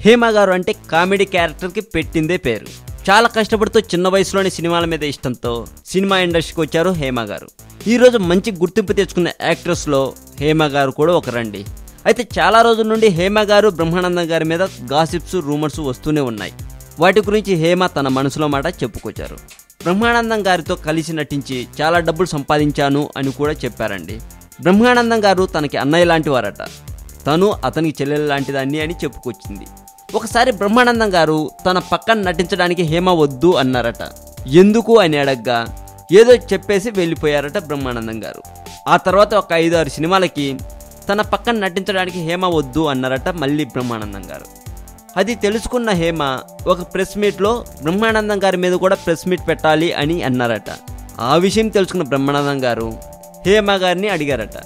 హేమ గారు అంటే కామెడీ క్యారెక్టర్కి పెట్టిందే పేరు. చాలా కష్టపడుతూ చిన్న వయసులోని సినిమాల మీద ఇష్టంతో సినిమా ఇండస్ట్రీకి వచ్చారు హేమ గారు. ఈరోజు మంచి గుర్తింపు తెచ్చుకున్న యాక్ట్రెస్లో హేమ గారు కూడా ఒకరండి. అయితే చాలా రోజుల నుండి హేమ గారు బ్రహ్మానందం గారి మీద గాసిప్స్ రూమర్స్ వస్తూనే ఉన్నాయి. వాటి గురించి హేమ తన మనసులో మాట చెప్పుకొచ్చారు. బ్రహ్మానందం గారితో కలిసి నటించి చాలా డబ్బులు సంపాదించాను అని కూడా చెప్పారండి. బ్రహ్మానందం గారు తనకి అన్నయ్య లాంటి వారట, తను అతనికి చెల్లెలు లాంటిదాన్ని అని చెప్పుకొచ్చింది. ఒకసారి బ్రహ్మానందం గారు తన పక్కన నటించడానికి హేమ వద్దు అన్నారట. ఎందుకు అని అడగ్గా ఏదో చెప్పేసి వెళ్ళిపోయారట బ్రహ్మానందం గారు. ఆ తర్వాత ఒక 5-6 సినిమాలకి తన పక్కన నటించడానికి హేమ వద్దు అన్నారట మళ్ళీ బ్రహ్మానందం గారు. అది తెలుసుకున్న హేమ ఒక ప్రెస్ మీట్లో బ్రహ్మానందం గారి మీద కూడా ప్రెస్ మీట్ పెట్టాలి అని అన్నారట. ఆ విషయం తెలుసుకున్న బ్రహ్మానందం గారు హేమ గారిని అడిగారట.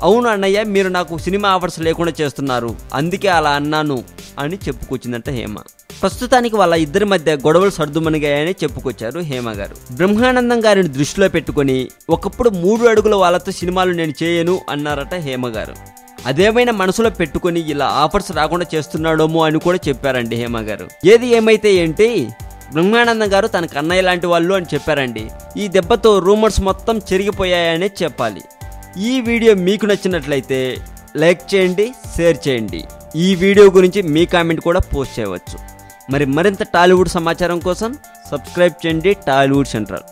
అవును అన్నయ్య, మీరు నాకు సినిమా ఆఫర్స్ లేకుండా చేస్తున్నారు, అందుకే అలా అన్నాను అని చెప్పుకొచ్చిందంట హేమ. ప్రస్తుతానికి వాళ్ళ ఇద్దరి మధ్య గొడవలు సర్దుమణిగాయని చెప్పుకొచ్చారు హేమ గారు. బ్రహ్మానందం గారిని దృష్టిలో పెట్టుకొని ఒకప్పుడు 3 అడుగుల వాళ్ళతో సినిమాలు నేను చేయను అన్నారట హేమ గారు. అదేమైనా మనసులో పెట్టుకొని ఇలా ఆఫర్స్ రాకుండా చేస్తున్నాడోమో అని కూడా చెప్పారండి హేమ గారు. ఏది ఏమైతే ఏంటి, బ్రహ్మానందం గారు తనకు అన్నయ్య లాంటి వాళ్ళు అని చెప్పారండి. ఈ దెబ్బతో రూమర్స్ మొత్తం చెరిగిపోయాయనే చెప్పాలి. ఈ వీడియో మీకు నచ్చినట్లయితే లైక్ చేయండి, షేర్ చేయండి. ఈ వీడియో గురించి మీ కామెంట్ కూడా పోస్ట్ చేయవచ్చు. మరింత టాలీవుడ్ సమాచారం కోసం సబ్స్క్రైబ్ చేయండి టాలీవుడ్ సెంట్రల్.